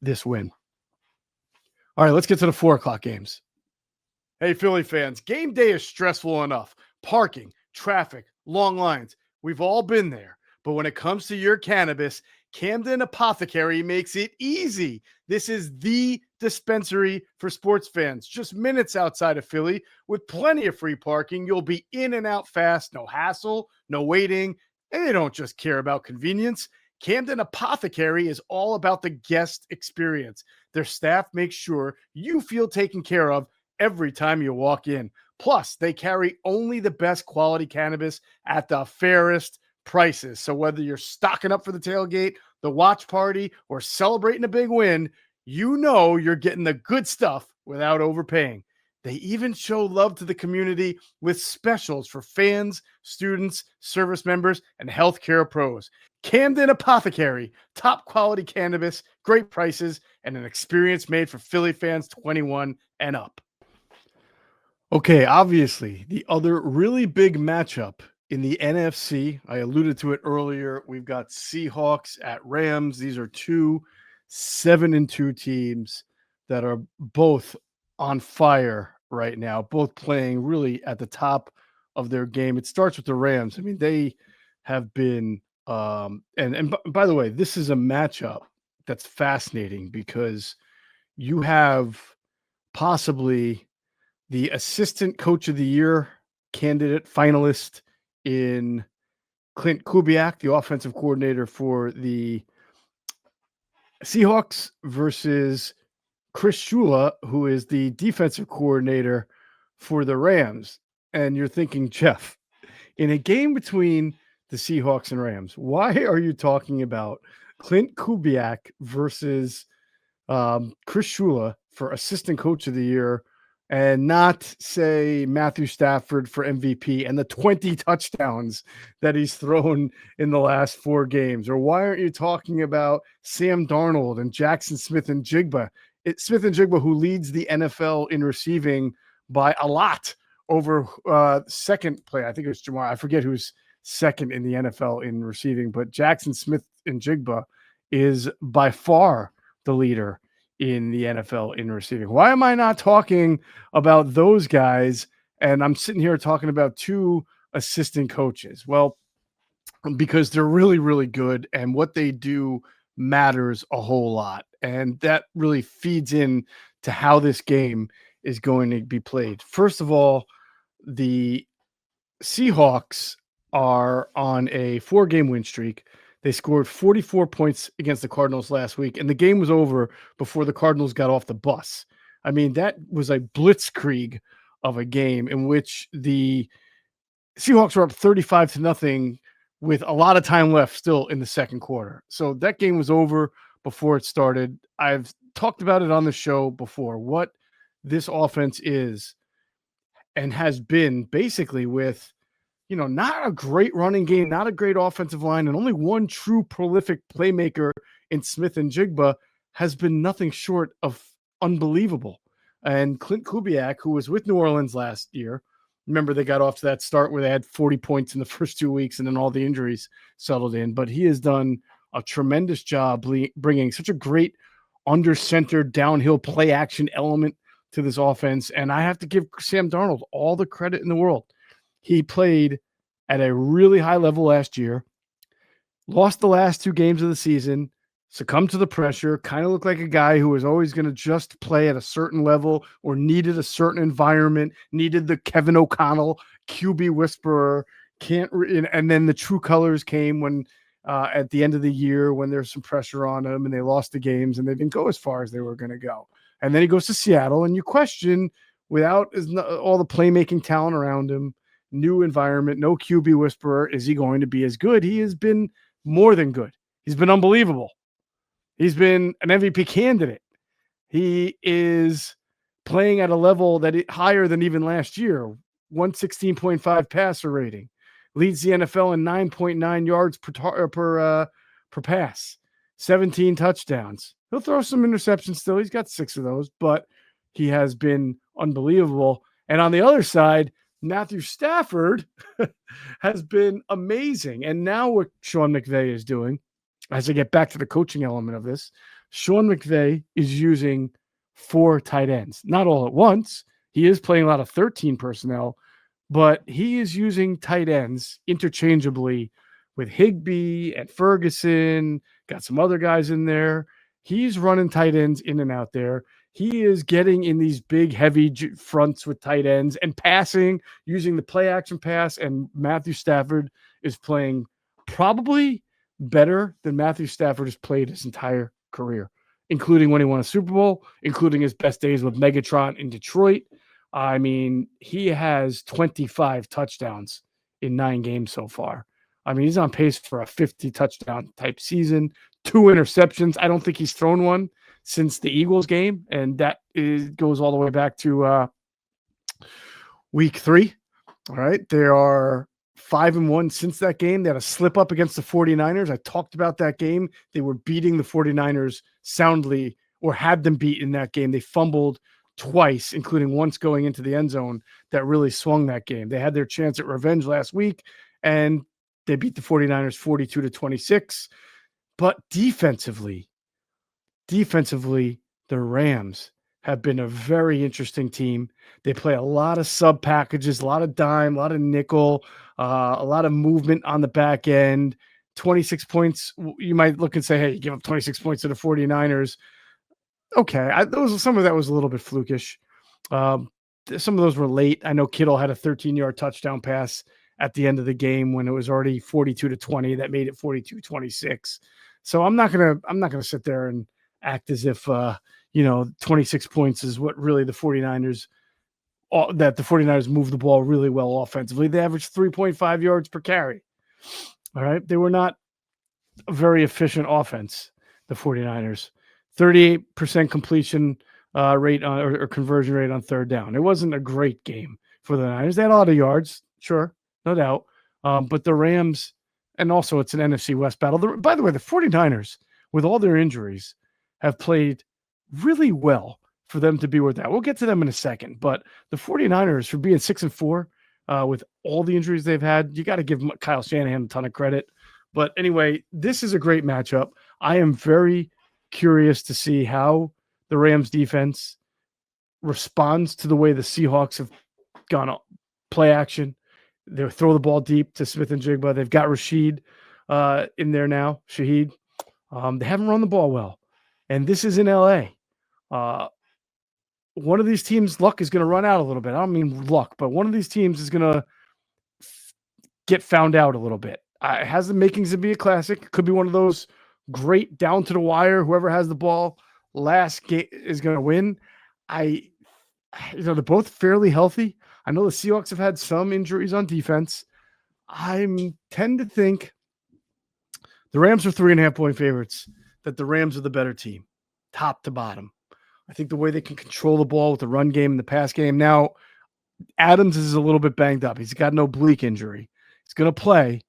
this win. All right, let's get to the 4:00 games. Hey, Philly fans, game day is stressful enough. Parking, traffic, long lines. We've all been there. But when it comes to your cannabis, Camden Apothecary makes it easy. This is the dispensary for sports fans, just minutes outside of Philly with plenty of free parking. You'll be in and out fast, no hassle, no waiting. And they don't just care about convenience. Camden Apothecary is all about the guest experience. Their staff makes sure you feel taken care of every time you walk in. Plus, they carry only the best quality cannabis at the fairest prices. So whether you're stocking up for the tailgate, the watch party, or celebrating a big win, you know you're getting the good stuff without overpaying. They even show love to the community with specials for fans, students, service members, and healthcare pros. Camden Apothecary, top quality cannabis, great prices, and an experience made for Philly fans 21 and up. Okay, obviously, the other really big matchup in the NFC, I alluded to it earlier. We've got Seahawks at Rams. These are two 7-2 teams that are both on fire right now, both playing really at the top of their game. It starts with the Rams. I mean, they have been by the way, this is a matchup that's fascinating because you have possibly the assistant coach of the year candidate finalist in Clint Kubiak, the offensive coordinator for the Seahawks, versus Chris Shula, who is the defensive coordinator for the Rams. And you're thinking, Jeff, in a game between the Seahawks and Rams, why are you talking about Clint Kubiak versus Chris Shula for assistant coach of the year and not say Matthew Stafford for MVP and the 20 touchdowns that he's thrown in the last 4 games? Or why aren't you talking about Sam Darnold and Jackson Smith and Jigba? Smith and Jigba, who leads the NFL in receiving by a lot over second play. I think it was Jamar. I forget who's second in the NFL in receiving, but Jackson Smith and Jigba is by far the leader in the NFL in receiving. Why am I not talking about those guys? And I'm sitting here talking about 2 assistant coaches. Well, because they're really, really good and what they do matters a whole lot. And that really feeds in to how this game is going to be played. First of all, the Seahawks are on a 4-game win streak. They scored 44 points against the Cardinals last week, and the game was over before the Cardinals got off the bus. I mean, that was a blitzkrieg of a game in which the Seahawks were up 35-0 with a lot of time left still in the second quarter. So that game was over before it started. I've talked about it on the show before, what this offense is and has been basically with not a great running game, not a great offensive line, and only one true prolific playmaker in Smith and Jigba has been nothing short of unbelievable. And Clint Kubiak, who was with New Orleans last year, remember they got off to that start where they had 40 points in the first 2 weeks and then all the injuries settled in. But he has done a tremendous job bringing such a great under-centered downhill play action element to this offense. And I have to give Sam Darnold all the credit in the world. He played at a really high level last year, lost the last 2 games of the season, succumbed to the pressure, kind of looked like a guy who was always going to just play at a certain level or needed a certain environment, needed the Kevin O'Connell QB whisperer, and then the true colors came when at the end of the year when there's some pressure on him and they lost the games and they didn't go as far as they were going to go. And then he goes to Seattle and you question, without all the playmaking talent around him, new environment, no QB whisperer, is he going to be as good? He has been more than good. He's been unbelievable. He's been an MVP candidate. He is playing at a level that is higher than even last year. 116.5 passer rating, leads the NFL in 9.9 yards per pass, 17 touchdowns. He'll throw some interceptions still. He's got 6 of those, but he has been unbelievable. And on the other side, Matthew Stafford has been amazing. And now what Sean McVay is doing, as I get back to the coaching element of this, Sean McVay is using 4 tight ends, not all at once. He is playing a lot of 13 personnel, but he is using tight ends interchangeably with Higbee and Ferguson, got some other guys in there. He's running tight ends in and out there. He is getting in these big, heavy fronts with tight ends and passing, using the play action pass. And Matthew Stafford is playing probably better than Matthew Stafford has played his entire career, including when he won a Super Bowl, including his best days with Megatron in Detroit. I mean, he has 25 touchdowns in 9 games so far. I mean, he's on pace for a 50 touchdown type season, 2 interceptions. I don't think he's thrown one since the Eagles game, and that goes all the way back to week 3. All right. They are 5-1 since that game. They had a slip up against the 49ers. I talked about that game. They were beating the 49ers soundly, or had them beat in that game. They fumbled twice, including once going into the end zone, that really swung that game. They had their chance at revenge last week, and they beat the 49ers 42-26. But defensively, the Rams have been a very interesting team. They play a lot of sub packages, a lot of dime, a lot of nickel, a lot of movement on the back end. 26 points. You might look and say, hey, you give up 26 points to the 49ers. Okay. Some of that was a little bit flukish. Some of those were late. I know Kittle had a 13-yard touchdown pass at the end of the game when it was already 42-20. That made it 42-26. So I'm not gonna sit there and act as if 26 points is what really the 49ers move the ball really well offensively. They averaged 3.5 yards per carry. All right. They were not a very efficient offense, the 49ers. 38% completion rate or conversion rate on third down. It wasn't a great game for the Niners. They had a lot of yards, sure, no doubt. But the Rams, and also it's an NFC West battle. By the way, the 49ers, with all their injuries, have played really well for them to be where that. We'll get to them in a second. But the 49ers, for being 6-4 with all the injuries they've had, you got to give Kyle Shanahan a ton of credit. But anyway, this is a great matchup. I am very curious to see how the Rams defense responds to the way the Seahawks have gone play action. They throw the ball deep to Smith and Jigba. They've got Rashid in there now, Shaheed. They haven't run the ball well. And this is in LA. One of these teams' luck is going to run out a little bit. I don't mean luck, but one of these teams is going to get found out a little bit. It has the makings to be a classic. Could be one of those great down to the wire. Whoever has the ball last game is going to win. They're both fairly healthy. I know the Seahawks have had some injuries on defense. I tend to think the Rams are 3.5-point favorites, that the Rams are the better team, top to bottom. I think the way they can control the ball with the run game and the pass game. Now, Adams is a little bit banged up. He's got an oblique injury. He's going to play.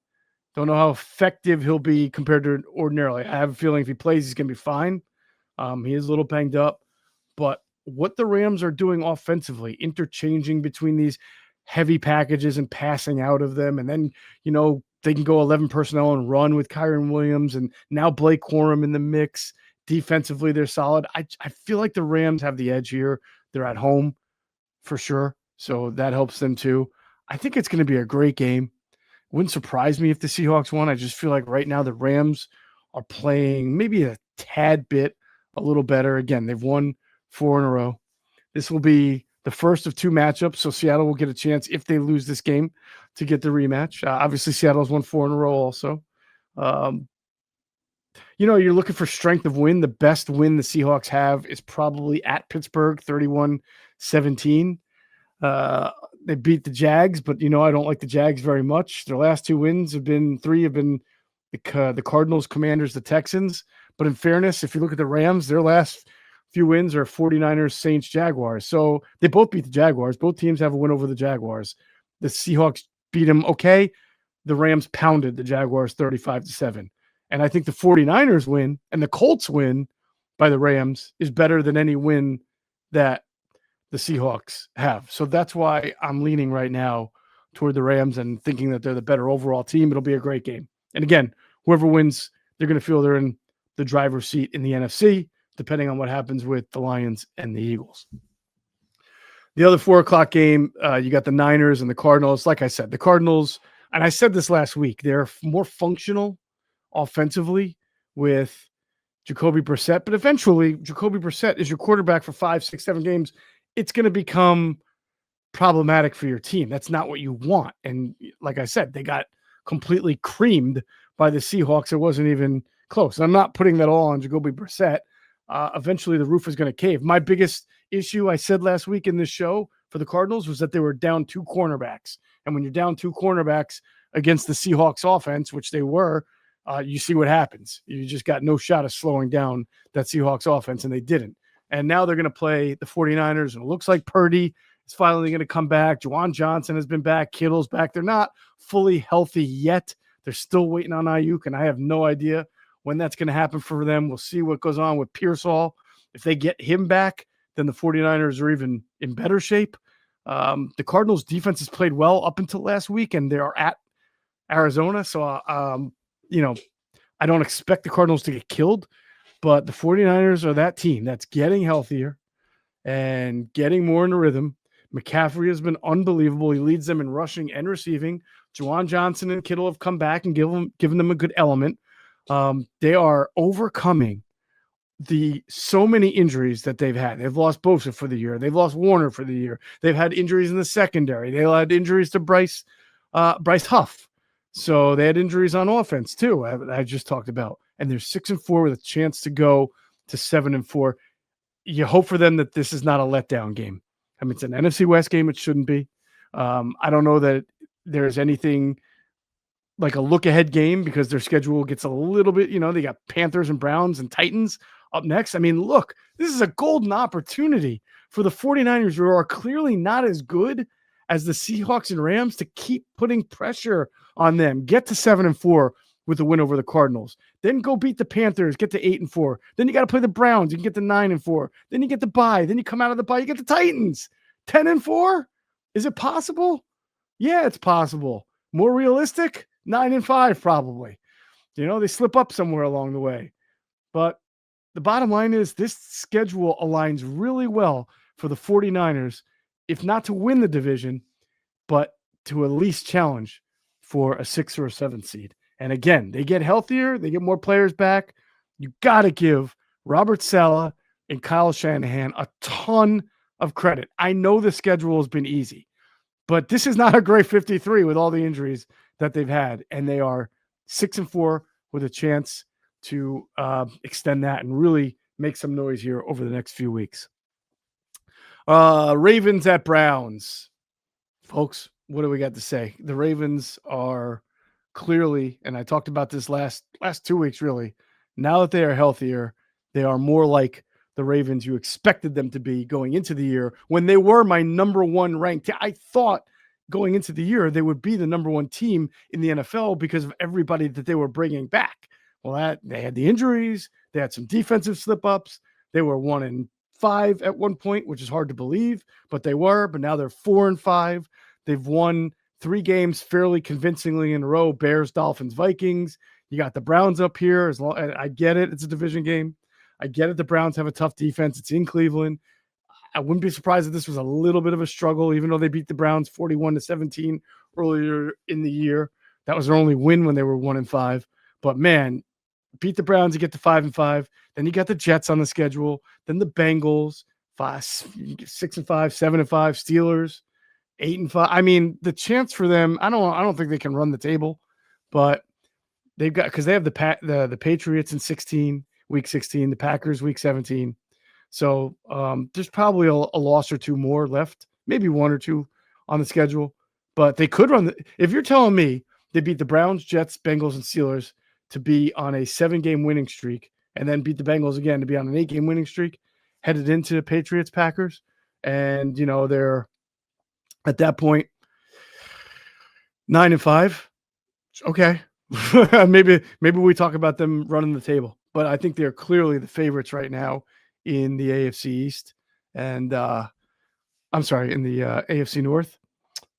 Don't know how effective he'll be compared to ordinarily. I have a feeling if he plays, he's going to be fine. He is a little banged up. But what the Rams are doing offensively, interchanging between these heavy packages and passing out of them, and then, they can go 11 personnel and run with Kyren Williams, and now Blake Corum in the mix. Defensively, they're solid. I feel like the Rams have the edge here. They're at home for sure, so that helps them too. I think it's going to be a great game. Wouldn't surprise me if the Seahawks won. I just feel like right now the Rams are playing maybe a tad bit a little better. Again, they've won 4 in a row. This will be the first of 2 matchups, so Seattle will get a chance, if they lose this game, to get the rematch. Obviously, Seattle's won 4 in a row also. You're looking for strength of win. The best win the Seahawks have is probably at Pittsburgh, 31-17. They beat the Jags, but I don't like the Jags very much. Their last 3 have been the Cardinals, Commanders, the Texans. But in fairness, if you look at the Rams, their last few wins are 49ers, Saints, Jaguars. So they both beat the Jaguars. Both teams have a win over the Jaguars. The Seahawks beat them okay. The Rams pounded the Jaguars 35-7. And I think the 49ers win and the Colts win by the Rams is better than any win that the Seahawks have. So that's why I'm leaning right now toward the Rams and thinking that they're the better overall team. It'll be a great game. And again, whoever wins, they're going to feel they're in the driver's seat in the NFC, depending on what happens with the Lions and the Eagles. The other 4:00 game, you got the Niners and the Cardinals. Like I said, the Cardinals, and I said this last week, they're more functional offensively with Jacoby Brissett, but eventually Jacoby Brissett is your quarterback for 5, 6, 7 games. It's going to become problematic for your team. That's not what you want. And like I said, they got completely creamed by the Seahawks. It wasn't even close. And I'm not putting that all on Jacoby Brissett. Eventually the roof is going to cave. My biggest issue, I said last week in this show for the Cardinals, was that they were down 2 cornerbacks. And when you're down 2 cornerbacks against the Seahawks offense, which they were, you see what happens. You just got no shot of slowing down that Seahawks offense, and they didn't. And now they're going to play the 49ers, and it looks like Purdy is finally going to come back. Juwan Johnson has been back. Kittle's back. They're not fully healthy yet. They're still waiting on Ayuk, and I have no idea when that's going to happen for them. We'll see what goes on with Pearsall. If they get him back, then the 49ers are even in better shape. The Cardinals' defense has played well up until last week, and they are at Arizona. So, I don't expect the Cardinals to get killed, but the 49ers are that team that's getting healthier and getting more in the rhythm. McCaffrey has been unbelievable. He leads them in rushing and receiving. Juwan Johnson and Kittle have come back and given them a good element. They are overcoming so many injuries that they've had. They've lost Bosa for the year. They've lost Warner for the year. They've had injuries in the secondary. They had injuries to Bryce Huff. So they had injuries on offense too. I just talked about, and they're 6-4 with a chance to go to 7-4. You hope for them that this is not a letdown game. I mean, it's an NFC West game. It shouldn't be. I don't know that there's anything like a look ahead game because their schedule gets a little bit, they got Panthers and Browns and Titans up next. I mean, look, this is a golden opportunity for the 49ers, who are clearly not as good as the Seahawks and Rams, to keep putting pressure on them. Get to 7-4 with a win over the Cardinals. Then go beat the Panthers, get to 8-4. Then you got to play the Browns, you can get to 9-4. Then you get the bye. Then you come out of the bye, you get the Titans. 10-4? Is it possible? Yeah, it's possible. More realistic? 9-5 probably. They slip up somewhere along the way. But the bottom line is this schedule aligns really well for the 49ers, if not to win the division, but to at least challenge for a 6 or a 7 seed. And again, they get healthier, they get more players back. You got to give Robert Saleh and Kyle Shanahan a ton of credit. I know the schedule has been easy, but this is not a great 53 with all the injuries that they've had. And they are 6-4 with a chance to extend that and really make some noise here over the next few weeks. Ravens at Browns. Folks, what do we got to say? The Ravens are clearly, and I talked about this last 2 weeks, really, now that they are healthier, they are more like the Ravens you expected them to be going into the year when they were my number one ranked. I thought going into the year they would be the number one team in the NFL because of everybody that they were bringing back. Well, they had the injuries. They had some defensive slip-ups. They were 1-5 at one point, which is hard to believe, but they were. But now they're 4-5. They've won 3 games fairly convincingly in a row. Bears, Dolphins, Vikings. You got the Browns up here. I get it. It's a division game. I get it. The Browns have a tough defense. It's in Cleveland. I wouldn't be surprised if this was a little bit of a struggle, even though they beat the Browns 41-17 earlier in the year. That was their only win when they were 1-5. But man, beat the Browns, you get to 5-5. Then you got the Jets on the schedule. Then the Bengals, 6-5, 7-5, Steelers, 8-5. I mean, the chance for them, I don't think they can run the table, but they've got, because they have the Patriots in week 16, the Packers week 17. So there's probably a loss or two more left, maybe 1 or 2 on the schedule, but they could run if you're telling me they beat the Browns, Jets, Bengals, and Steelers to be on a 7-game winning streak, and then beat the Bengals again to be on an 8-game winning streak, headed into Patriots, Packers, and they're at that point 9-5. Okay, maybe we talk about them running the table, but I think they're clearly the favorites right now in the AFC East, and in the AFC North,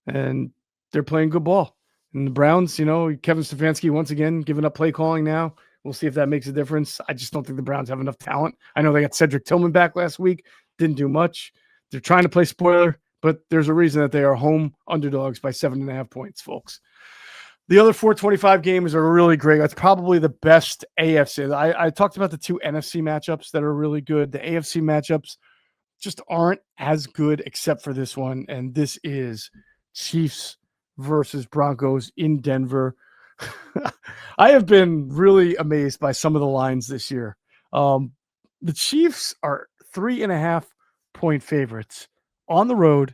and they're playing good ball. And the Browns, Kevin Stefanski once again giving up play calling now. We'll see if that makes a difference. I just don't think the Browns have enough talent. I know they got Cedric Tillman back last week. Didn't do much. They're trying to play spoiler, but there's a reason that they are home underdogs by 7.5 points, folks. The other 425 games are really great. That's probably the best AFC. I talked about the 2 NFC matchups that are really good. The AFC matchups just aren't as good except for this one, and this is Chiefs versus Broncos in Denver. I have been really amazed by some of the lines this year. The Chiefs are 3.5-point favorites on the road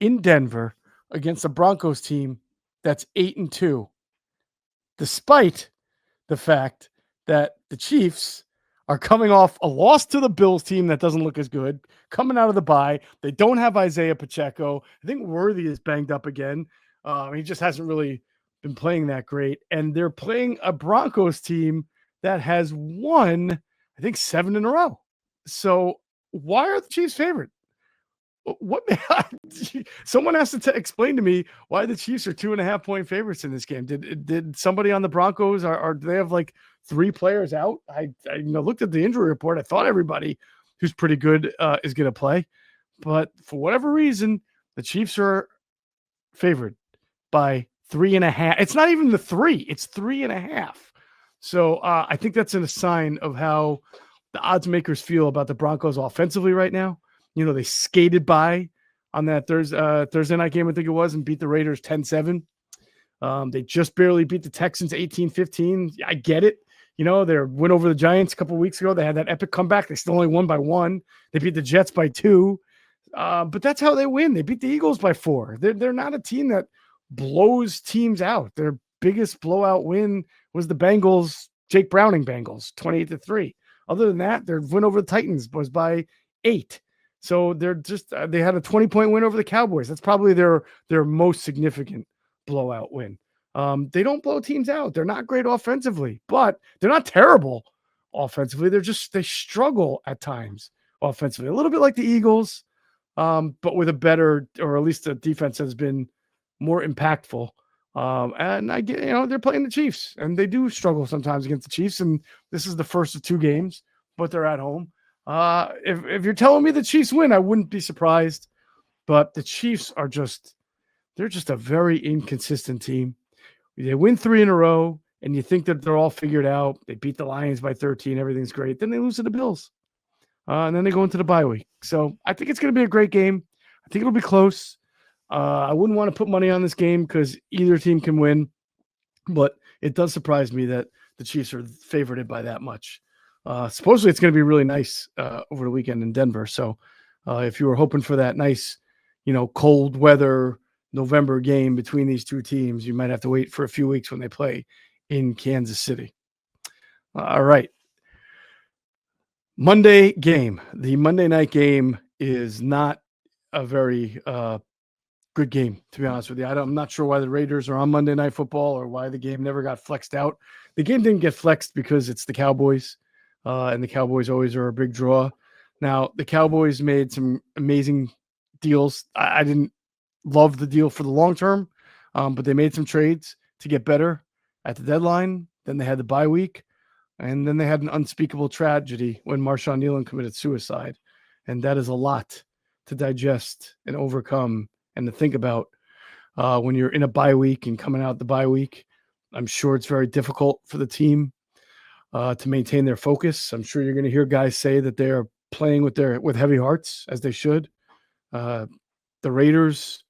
in Denver against a Broncos team that's 8-2, despite the fact that the Chiefs are coming off a loss to the Bills team that doesn't look as good, coming out of the bye. They don't have Isaiah Pacheco. I think Worthy is banged up again. He just hasn't really been playing that great. And they're playing a Broncos team that has won, I think, 7 in a row. So why are the Chiefs favorite? What someone has to explain to me why the Chiefs are 2.5-point favorites in this game. Did somebody on the Broncos or do they have like 3 players out? I looked at the injury report. I thought everybody who's pretty good is going to play, but for whatever reason, the Chiefs are favored by 3.5. It's not even the 3; it's 3.5. So I think that's a sign of how the odds makers feel about the Broncos offensively right now. They skated by on that Thursday night game, I think it was, and beat the Raiders 10-7. They just barely beat the Texans 18-15. I get it. Their win over the Giants a couple of weeks ago, they had that epic comeback. They still only won by 1. They beat the Jets by 2. But that's how they win. They beat the Eagles by 4. They're not a team that blows teams out. Their biggest blowout win was the Bengals, Jake Browning Bengals, 28-3. Other than that, their win over the Titans was by 8. So they're just they had a 20-point win over the Cowboys. That's probably their most significant blowout win. They don't blow teams out. They're not great offensively, but they're not terrible offensively. They struggle at times offensively, a little bit like the Eagles, but with a better, or at least the defense has been more impactful. And I get, they're playing the Chiefs, and they do struggle sometimes against the Chiefs. And this is the first of 2 games, but they're at home. If you're telling me the Chiefs win, I wouldn't be surprised. But the Chiefs they're just a very inconsistent team. They win 3 in a row, and you think that they're all figured out. They beat the Lions by 13. Everything's great. Then they lose to the Bills. And then they go into the bye week. So I think it's going to be a great game. I think it'll be close. I wouldn't want to put money on this game because either team can win. But it does surprise me that the Chiefs are favored by that much. Supposedly it's going to be really nice over the weekend in Denver. So if you were hoping for that nice, cold weather November game between these 2 teams, you might have to wait for a few weeks when they play in Kansas City. All right. Monday game. The Monday night game is not a very good game, to be honest with you. I'm not sure why the Raiders are on Monday Night Football or why the game never got flexed out. The game didn't get flexed because it's the Cowboys, and the Cowboys always are a big draw. Now, the Cowboys made some amazing deals. I didn't love the deal for the long term, but they made some trades to get better at the deadline. Then they had the bye week, and then they had an unspeakable tragedy when Marshawn Nealon committed suicide. And that is a lot to digest and overcome and to think about when you're in a bye week and coming out the bye week. I'm sure it's very difficult for the team to maintain their focus. I'm sure you're going to hear guys say that they're playing with heavy hearts, as they should. The Raiders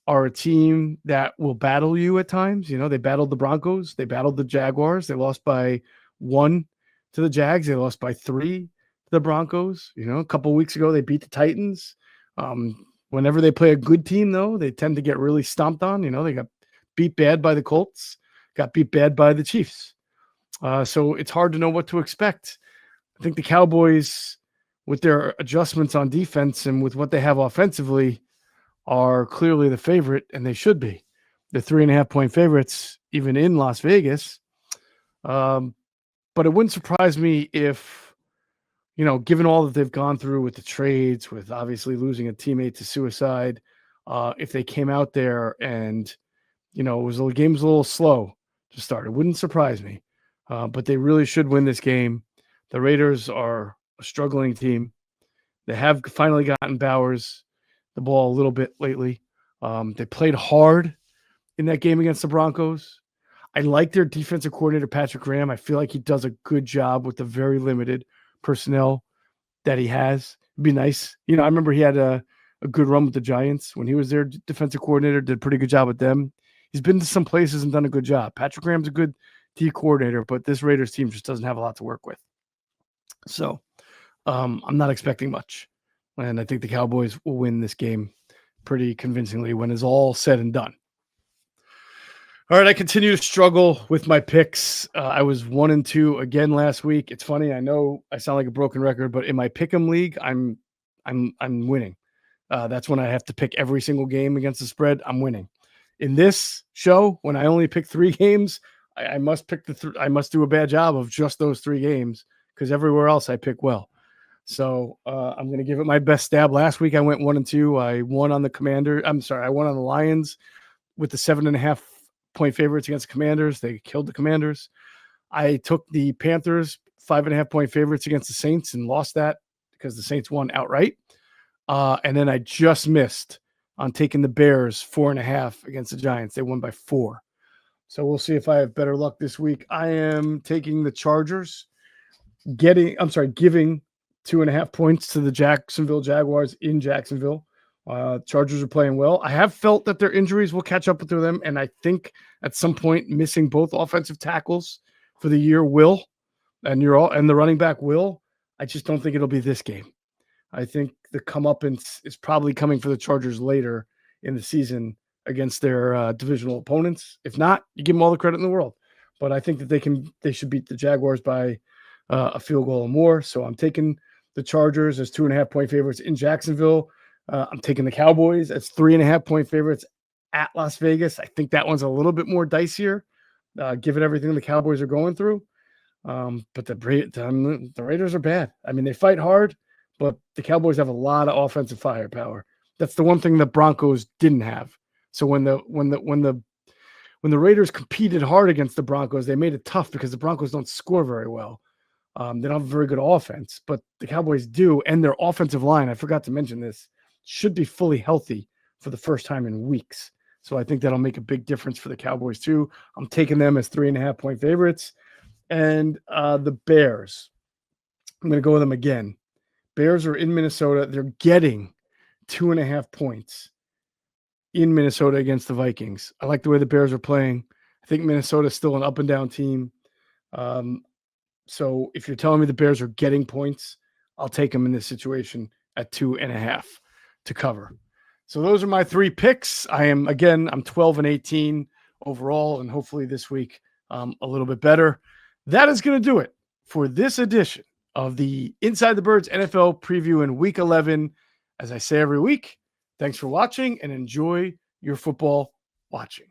are a team that will battle you at times. They battled the Broncos. They battled the Jaguars. They lost by 1 to the Jags. They lost by 3 to the Broncos. A couple of weeks ago, they beat the Titans. Whenever they play a good team, though, they tend to get really stomped on. They got beat bad by the Colts, got beat bad by the Chiefs. So it's hard to know what to expect. I think the Cowboys, with their adjustments on defense and with what they have offensively, are clearly the favorite, and they should be. They're 3.5-point favorites, even in Las Vegas. But it wouldn't surprise me if, given all that they've gone through with the trades, with obviously losing a teammate to suicide, if they came out there and, the game was a little slow to start, it wouldn't surprise me. But they really should win this game. The Raiders are a struggling team. They have finally gotten Bowers the ball a little bit lately. They played hard in that game against the Broncos. I like their defensive coordinator, Patrick Graham. I feel like he does a good job with the very limited personnel that he has. It'd be nice. I remember he had a good run with the Giants when he was their defensive coordinator, did a pretty good job with them. He's been to some places and done a good job. Patrick Graham's a good D coordinator, but this Raiders team just doesn't have a lot to work with. So I'm not expecting much. And I think the Cowboys will win this game pretty convincingly when it's all said and done. All right, I continue to struggle with my picks. I was 1-2 again last week. It's funny. I know I sound like a broken record, but in my pick'em league, I'm winning. That's when I have to pick every single game against the spread. I'm winning. In this show, when I only pick 3 games, I must pick I must do a bad job of just those 3 games because everywhere else I pick well. So I'm going to give it my best stab. Last week I went 1-2. I won on the Commander. I'm sorry, I won on the Lions with the 7.5-point favorites against the Commanders. They killed the Commanders. I took the Panthers 5.5-point favorites against the Saints and lost that because the Saints won outright. And then I just missed on taking the Bears 4.5 against the Giants. They won by 4. So we'll see if I have better luck this week. I am taking the Chargers, giving 2.5 points to the Jacksonville Jaguars in Jacksonville. Chargers are playing well. I have felt that their injuries will catch up with them, and I think at some point missing both offensive tackles for the year will, and the running back will. I just don't think it'll be this game. I think the comeuppance is probably coming for the Chargers later in the season against their divisional opponents. If not, you give them all the credit in the world. But I think that they should beat the Jaguars by a field goal or more. So I'm taking the Chargers as 2.5-point favorites in Jacksonville. I'm taking the Cowboys as 3.5-point favorites at Las Vegas. I think that one's a little bit more dicier, given everything the Cowboys are going through. But the Raiders are bad. I mean, they fight hard, but the Cowboys have a lot of offensive firepower. That's the one thing the Broncos didn't have. So when the Raiders competed hard against the Broncos, they made it tough because the Broncos don't score very well. They don't have a very good offense, but the Cowboys do. And their offensive line, I forgot to mention this, should be fully healthy for the first time in weeks. So I think that'll make a big difference for the Cowboys too. I'm taking them as 3.5-point favorites. And the Bears, I'm going to go with them again. Bears are in Minnesota. They're getting 2.5 points in Minnesota against the Vikings. I like the way the Bears are playing. I think Minnesota's still an up and down team. So if you're telling me the Bears are getting points, I'll take them in this situation at 2.5 to cover. So those are my 3 picks. I'm 12-18 overall, and hopefully this week a little bit better. That is going to do it for this edition of the Inside the Birds NFL preview in Week 11. As I say every week, thanks for watching and enjoy your football watching.